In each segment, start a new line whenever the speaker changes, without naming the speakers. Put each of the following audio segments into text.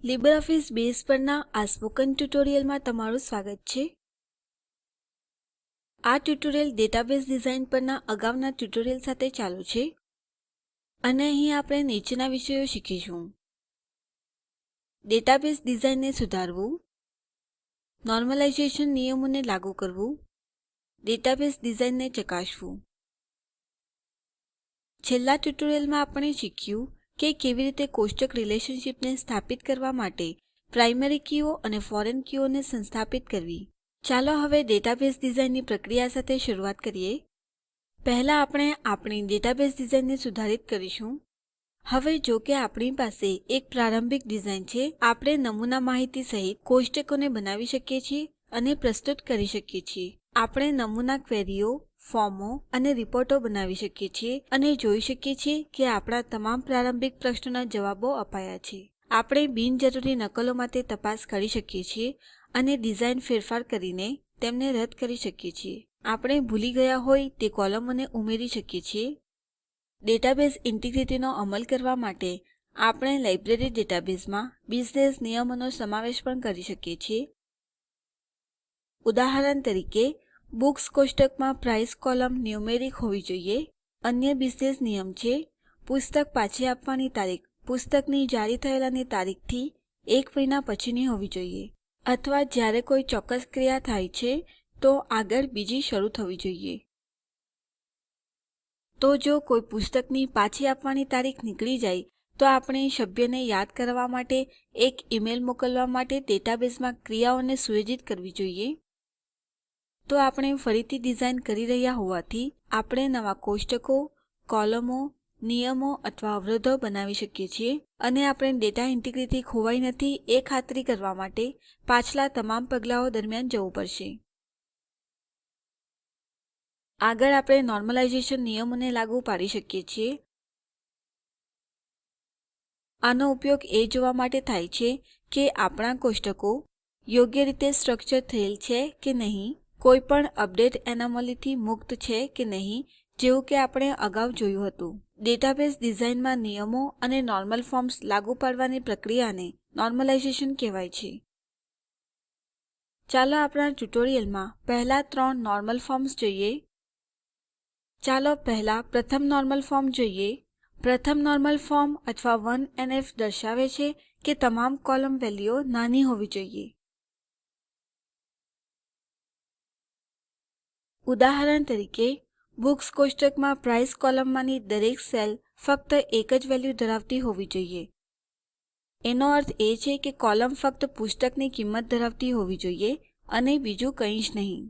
LibreOffice base પરના આ spoken ટ્યુટોરિયલમાં તમારું સ્વાગત છે. આ ટ્યુટોરિયલ ડેટાબેઝ ડિઝાઇન પરના અગાઉના ટ્યુટોરિયલ સાથે ચાલુ છે અને અહીં આપણે નીચેના વિષયો શીખીશું. ડેટાબેઝ ડિઝાઇનને સુધારવું, નોર્મલાઇઝેશન નિયમોને લાગુ કરવું, ડેટાબેઝ ડિઝાઇનને ચકાસવું. છેલ્લા ટ્યુટોરિયલમાં આપણે શીખ્યું કે કેવી રીતે કોષ્ટક રિલેશનશીપને સ્થાપિત કરવા માટે પ્રાઇમરી કીઓ અને ફોરેન કીઓને સંસ્થાપિત કરવી. ચાલો હવે ડેટાબેઝ ડિઝાઇનની પ્રક્રિયા સાથે શરૂઆત કરીએ. પહેલા આપણે આપણી ડેટાબેઝ ડિઝાઇનને સુધારિત કરીશું. હવે જો કે આપણી પાસે એક પ્રારંભિક ડિઝાઇન છે, આપણે નમૂના માહિતી સહિત કોષ્ટકોને બનાવી શકીએ છીએ અને પ્રસ્તુત કરી શકીએ છીએ. આપણે નમૂના ક્વેરીઓ, ફોર્મો અને રિપોર્ટો બનાવી શકીએ છીએ અને જોઈ શકીએ છીએ કે આપણા તમામ પ્રારંભિક પ્રશ્નોના જવાબો અપાયા છે. આપણે બિનજરૂરી નકલો માટે તપાસ કરી શકીએ છીએ અને ડિઝાઇન ફેરફાર કરીને તેમને રદ કરી શકીએ છીએ. આપણે ભૂલી ગયા હોય તે કોલમોને ઉમેરી શકીએ છીએ. ડેટાબેઝ ઇન્ટિગ્રિટીનો અમલ કરવા માટે આપણે લાઇબ્રેરી ડેટાબેઝમાં બિઝનેસ નિયમોનો સમાવેશ પણ કરી શકીએ છીએ. ઉદાહરણ તરીકે, બુક્સ કોષ્ટકમાં પ્રાઇસ કોલમ ન્યુમેરિક હોવી જોઈએ. અન્ય બિઝનેસ નિયમ છે પુસ્તક પાછી આપવાની તારીખ પુસ્તકની જારી થયેલાની તારીખથી 1 મહિના પછીની હોવી જોઈએ. અથવા જ્યારે કોઈ ચોક્કસ ક્રિયા થાય છે તો આગળ બીજી શરૂ થવી જોઈએ. તો જો કોઈ પુસ્તકની પાછી આપવાની તારીખ નીકળી જાય તો આપણે સભ્યને યાદ કરાવવા માટે એક ઈમેલ મોકલવા માટે ડેટાબેઝમાં ક્રિયાઓને સુયોજિત કરવી જોઈએ. તો આપણે ફરીથી ડિઝાઇન કરી રહ્યા હોવાથી આપણે નવા કોષ્ટકો, કોલમો, નિયમો અથવા અવરોધો બનાવી શકીએ છીએ અને આપણે ડેટા ઇન્ટિગ્રિટી ખોવાઈ નથી એ ખાતરી કરવા માટે પાછલા તમામ પગલાઓ દરમિયાન જવું પડશે. આગળ આપણે નોર્મલાઇઝેશન નિયમોને લાગુ પાડી શકીએ છીએ. આનો ઉપયોગ એ જોવા માટે થાય છે કે આપણા કોષ્ટકો યોગ્ય રીતે સ્ટ્રક્ચર થયેલ છે કે નહીં, કોઈ પણ અપડેટ એનોમલીથી મુક્ત છે કે નહીં, જેવું કે આપણે અગાઉ જોયું હતું. ડેટાબેઝ ડિઝાઇનમાં નિયમો અને નોર્મલ ફોર્મ્સ લાગુ પાડવાની પ્રક્રિયાને નોર્મલાઇઝેશન કહેવાય છે. ચાલો આપણા ટ્યુટોરિયલમાં પહેલા 3 નોર્મલ ફોર્મ્સ જોઈએ. ચાલો પહેલા પ્રથમ નોર્મલ ફોર્મ જોઈએ. પ્રથમ નોર્મલ ફોર્મ અથવા 1NF દર્શાવે છે કે તમામ કોલમ વેલ્યુઓ નાની હોવી જોઈએ. ઉદાહરણ તરીકે, બુક્સ કોષ્ટકમાં પ્રાઇસ કોલમમાંની દરેક સેલ ફક્ત એક જ વેલ્યુ ધરાવતી હોવી જોઈએ. એનો અર્થ એ છે કે કોલમ ફક્ત પુસ્તકની કિંમત ધરાવતી હોવી જોઈએ અને બીજું કંઈ જ નહીં.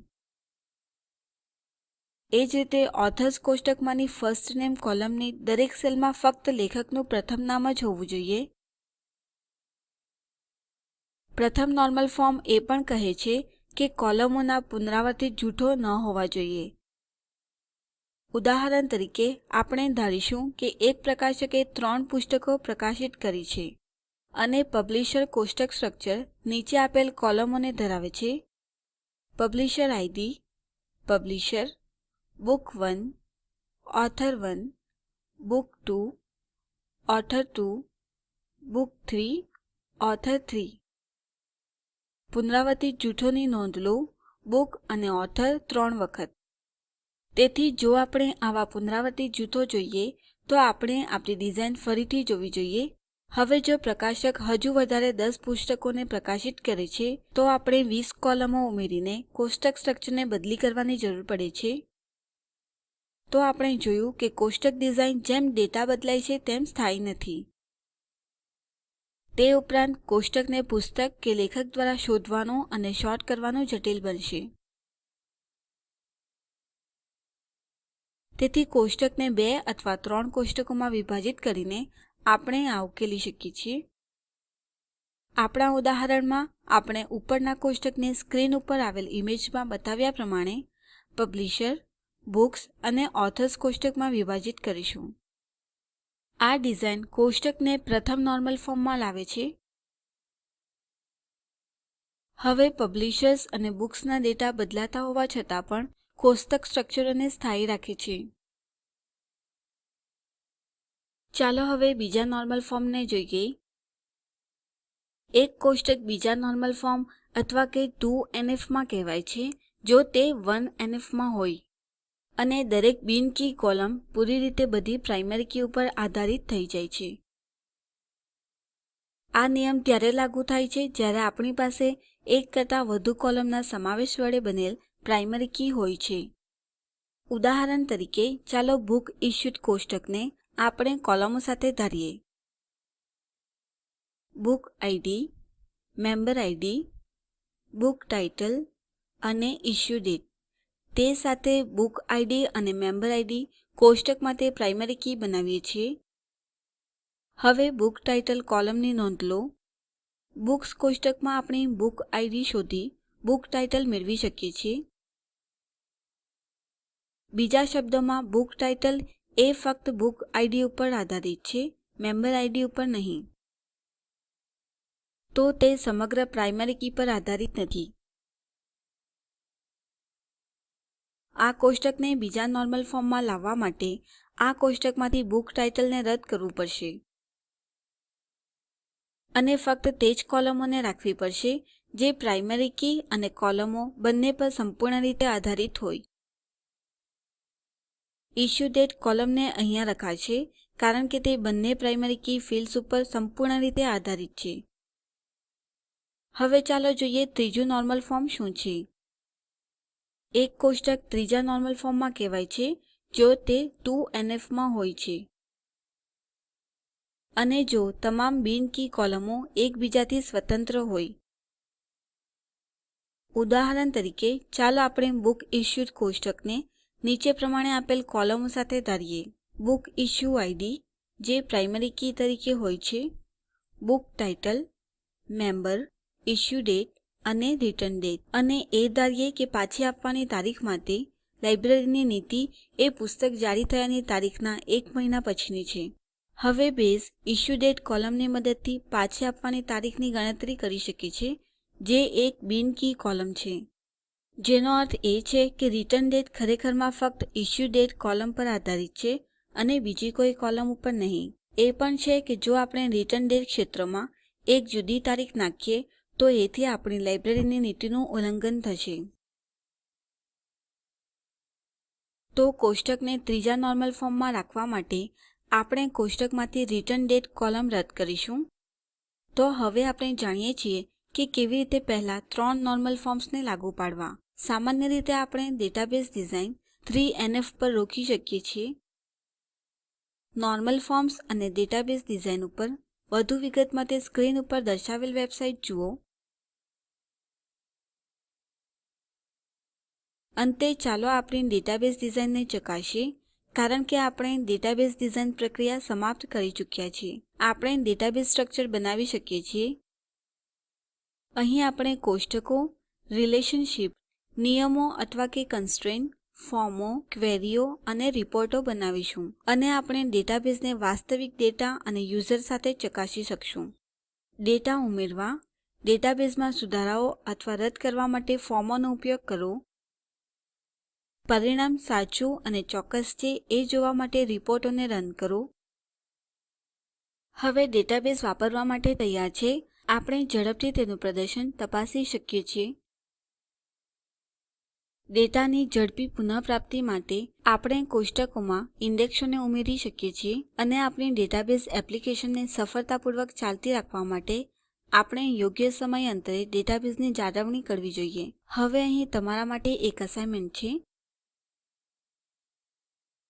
એ જ રીતે ઓથર્સ કોષ્ટકમાંની ફર્સ્ટ નેમ કોલમની દરેક સેલમાં ફક્ત લેખકનું પ્રથમ નામ જ હોવું જોઈએ. પ્રથમ નોર્મલ ફોર્મ એ પણ કહે છે કે કોલમોના પુનરાવર્તિત જૂથો ન હોવા જોઈએ. ઉદાહરણ તરીકે, આપણે ધારીશું કે એક પ્રકાશકે 3 પુસ્તકો પ્રકાશિત કરી છે અને પબ્લિશર કોષ્ટક સ્ટ્રક્ચર નીચે આપેલ કોલમોને ધરાવે છે: publisher ID, publisher, book 1, author 1, book 2, author 2, book 3, author 3. પુનરાવર્તિત જૂથોની નોંધ લો: બુક અને ઓથોર 3 વખત. તેથી જો આપણે આવા પુનરાવર્તિત જૂથો જોઈએ તો આપણે આપણી ડિઝાઇન ફરીથી જોવી જોઈએ. હવે જો પ્રકાશક હજુ વધારે 10 પુસ્તકોને પ્રકાશિત કરે છે તો આપણે 20 કોલમો ઉમેરીને કોષ્ટક સ્ટ્રક્ચરને બદલી કરવાની જરૂર પડે છે. તો આપણે જોયું કે કોષ્ટક ડિઝાઇન જેમ ડેટા બદલાય છે તેમ સ્થાયી નથી. તે ઉપરાંત કોષ્ટકને પુસ્તક કે લેખક દ્વારા શોધવાનું અને સોર્ટ કરવાનું જટિલ બનશે. તેથી કોષ્ટકને 2 અથવા 3 કોષ્ટકોમાં વિભાજિત કરીને આપણે આ ઉકેલી શકીએ છીએ. આપણા ઉદાહરણમાં આપણે ઉપરના કોષ્ટકને સ્ક્રીન ઉપર આવેલ ઈમેજમાં બતાવ્યા પ્રમાણે પબ્લિશર, બુક્સ અને ઓથર્સ કોષ્ટકમાં વિભાજિત કરીશું. આ ડિઝાઇન કોષ્ટકને પ્રથમ નોર્મલ ફોર્મમાં લાવે છે. હવે પબ્લિશર્સ અને બુક્સના ડેટા બદલાતા હોવા છતાં પણ કોષ્ટક સ્ટ્રક્ચરોને સ્થાયી રાખે છે. ચાલો હવે બીજા નોર્મલ ફોર્મને જોઈએ. એક કોષ્ટક બીજા નોર્મલ ફોર્મ અથવા કે 2NF માં કહેવાય છે જો તે 1NF માં હોય અને દરેક બિન કી કોલમ પૂરી રીતે બધી પ્રાઇમરી કી ઉપર આધારિત થઈ જાય છે. આ નિયમ ત્યારે લાગુ થાય છે જ્યારે આપણી પાસે એક કરતાં વધુ કોલમના સમાવેશ વડે બનેલ પ્રાઇમરી કી હોય છે. ઉદાહરણ તરીકે ચાલો બુક ઇશ્યુડ કોષ્ટકને આપણે કોલમો સાથે ધારીએ. Book ID, member ID, book title અને ઇશ્યુ ડેટ. તે સાથે બુક ID અને મેમ્બર ID કોષ્ટક માટે પ્રાઇમરી કી બનાવીએ છીએ. હવે બુક ટાઇટલ કોલમની નોંધ લો. બુક્સ કોષ્ટકમાં આપણે બુક ID શોધી બુક ટાઇટલ મેળવી શકીએ છીએ. બીજા શબ્દોમાં બુક ટાઇટલ એ ફક્ત બુક ID ઉપર આધારિત છે, મેમ્બર ID ઉપર નહીં. તો તે સમગ્ર પ્રાઇમરી કી પર આધારિત નથી. આ કોષ્ટકને બીજા નોર્મલ ફોર્મમાં લાવવા માટે આ કોષ્ટકમાંથી બુક ટાઇટલને રદ કરવું પડશે અને ફક્ત તે જ કોલમોને રાખવી પડશે જે પ્રાઇમરી કી અને કોલમો બંને પર સંપૂર્ણ રીતે આધારિત હોય. ઇશ્યુ ડેટ કોલમને અહીંયા રખાશે કારણ કે તે બંને પ્રાઇમરી કી ફિલ્ડ્સ ઉપર સંપૂર્ણ રીતે આધારિત છે. હવે ચાલો જોઈએ ત્રીજું નોર્મલ ફોર્મ શું છે. એક કોષ્ટક ત્રીજા નોર્મલ ફોર્મમાં કહેવાય છે જો તે 2NF માં હોય છે અને જો તમામ બિન કી કોલમો એકબીજાથી સ્વતંત્ર હોય. ઉદાહરણ તરીકે ચાલો આપણે બુક ઇશ્યુડ કોષ્ટકને નીચે પ્રમાણે આપેલ કોલમો સાથે ધારીએ. બુક ઇશ્યુ ID જે પ્રાઇમરી કી તરીકે હોય છે, book title, member, issue date અને રિટર્ન ડેટ. અને એ ધારીએ કે પાછી આપવાની તારીખ માટે લાઇબ્રેરીની નીતિ એ પુસ્તક જારી થયાની તારીખના 1 મહિના પછીની છે. હવે બેઝ ઇશ્યુ ડેટ કોલમની મદદથી પાછી આપવાની તારીખની ગણતરી કરી શકે છે જે એક બિન કી કોલમ છે. જેનો અર્થ એ છે કે રિટર્ન ડેટ ખરેખરમાં ફક્ત ઇશ્યુ ડેટ કોલમ પર આધારિત છે અને બીજી કોઈ કોલમ ઉપર નહીં. એ પણ છે કે જો આપણે રિટર્ન ડેટ ક્ષેત્રમાં એક જુદી તારીખ નાખીએ તો એથી આપણી લાઇબ્રેરીની નીતિનું ઉલ્લંઘન થશે. તો કોષ્ટકને ત્રીજા નોર્મલ ફોર્મમાં રાખવા માટે આપણે કોષ્ટકમાંથી રિટર્ન ડેટ કોલમ રદ કરીશું. તો હવે આપણે જાણીએ છીએ કે કેવી રીતે પહેલા 3 નોર્મલ ફોર્મ્સને લાગુ પાડવા. સામાન્ય રીતે આપણે ડેટાબેઝ ડિઝાઇન 3NF પર રોકી શકીએ છીએ. નોર્મલ ફોર્મ્સ અને ડેટાબેઝ ડિઝાઇન ઉપર વધુ વિગત માટે સ્ક્રીન ઉપર દર્શાવેલ વેબસાઇટ જુઓ. અંતે ચાલો આપણી ડેટાબેઝ ડિઝાઇનને ચકાસીએ કારણ કે આપણે ડેટાબેઝ ડિઝાઇન પ્રક્રિયા સમાપ્ત કરી ચૂક્યા છીએ. આપણે ડેટાબેઝ સ્ટ્રક્ચર બનાવી શકીએ છીએ. અહીં આપણે કોષ્ટકો, રિલેશનશીપ, નિયમો અથવા કે કન્સ્ટ્રેન્ટ, ફોર્મો, ક્વેરીઓ અને રિપોર્ટો બનાવીશું અને આપણે ડેટાબેઝને વાસ્તવિક ડેટા અને યુઝર સાથે ચકાસી શકશું. ડેટા ઉમેરવા, ડેટાબેઝમાં સુધારાઓ અથવા રદ કરવા માટે ફોર્મોનો ઉપયોગ કરો. પરિણામ સાચું અને ચોક્કસ છે એ જોવા માટે રિપોર્ટોને રન કરો. હવે ડેટાબેઝ વાપરવા માટે તૈયાર છે. આપણે ઝડપથી તેનું પ્રદર્શન તપાસી શકીએ છીએ. ડેટાની ઝડપી પુનઃપ્રાપ્તિ માટે આપણે કોષ્ટકોમાં ઇન્ડેક્સોને ઉમેરી શકીએ છીએ અને આપણી ડેટાબેઝ એપ્લિકેશનને સફળતાપૂર્વક ચાલતી રાખવા માટે આપણે યોગ્ય સમય અંતરે ડેટાબેઝની જાળવણી કરવી જોઈએ. હવે અહીં તમારા માટે એક અસાઇનમેન્ટ છે.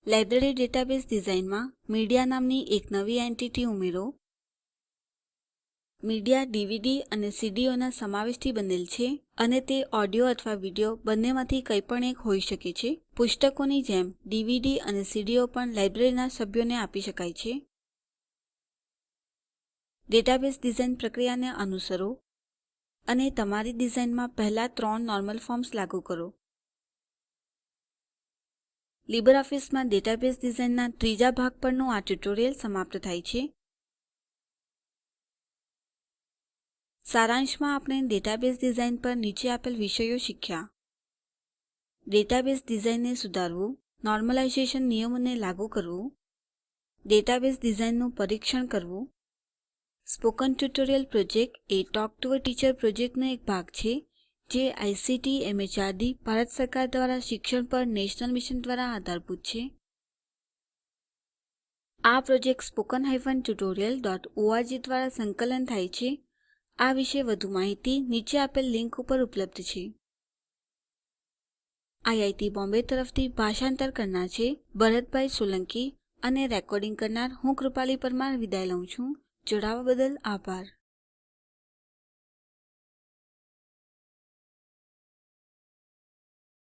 લાઇબ્રેરી ડેટાબેઝ ડિઝાઇનમાં મીડિયા નામની એક નવી એન્ટિટી ઉમેરો. મીડિયા DVD અને CDઓના સમાવેશથી બનેલ છે અને તે ઓડિયો અથવા વિડિયો બંનેમાંથી કંઈ પણ એક હોઈ શકે છે. પુસ્તકોની જેમ DVD અને CDઓ પણ લાઇબ્રેરીના સભ્યોને આપી શકાય છે. ડેટાબેઝ ડિઝાઇન પ્રક્રિયાને અનુસરો અને તમારી ડિઝાઇનમાં પહેલા 3 નોર્મલ ફોર્મ્સ લાગુ કરો. લીબરઓફીસમાં ડેટાબેઝ ડિઝાઇનના ત્રીજા ભાગ પરનું આ ટ્યુટોરીયલ સમાપ્ત થાય છે. સારાંશમાં આપણે ડેટાબેઝ ડિઝાઇન પર નીચે આપેલ વિષયો શીખ્યા. ડેટાબેઝ ડિઝાઇનને સુધારવું, નોર્મલાઇઝેશન નિયમોને લાગુ કરવું, ડેટાબેઝ ડિઝાઇનનું પરીક્ષણ કરવું, spoken tutorial project A talk to a teacher પ્રોજેક્ટનો એક ભાગ છે જે આઇસીટી એમએચઆરડી ભારત સરકાર દ્વારા શિક્ષણ પર નેશનલ મિશન દ્વારા આધારભૂત છે. આ પ્રોજેક્ટ httpspoken tutorialorg દ્વારા સંકલન થાય છે. આ વિશે વધુ માહિતી નીચે આપેલ લીંક ઉપર ઉપલબ્ધ છે. આઈઆઈટી બોમ્બે તરફથી ભાષાંતર કરનાર છે ભરતભાઈ સોલંકી અને રેકોર્ડિંગ કરનાર હું કૃપાલી પરમાર વિદાય લઉં છું. જોડાવા બદલ આભાર.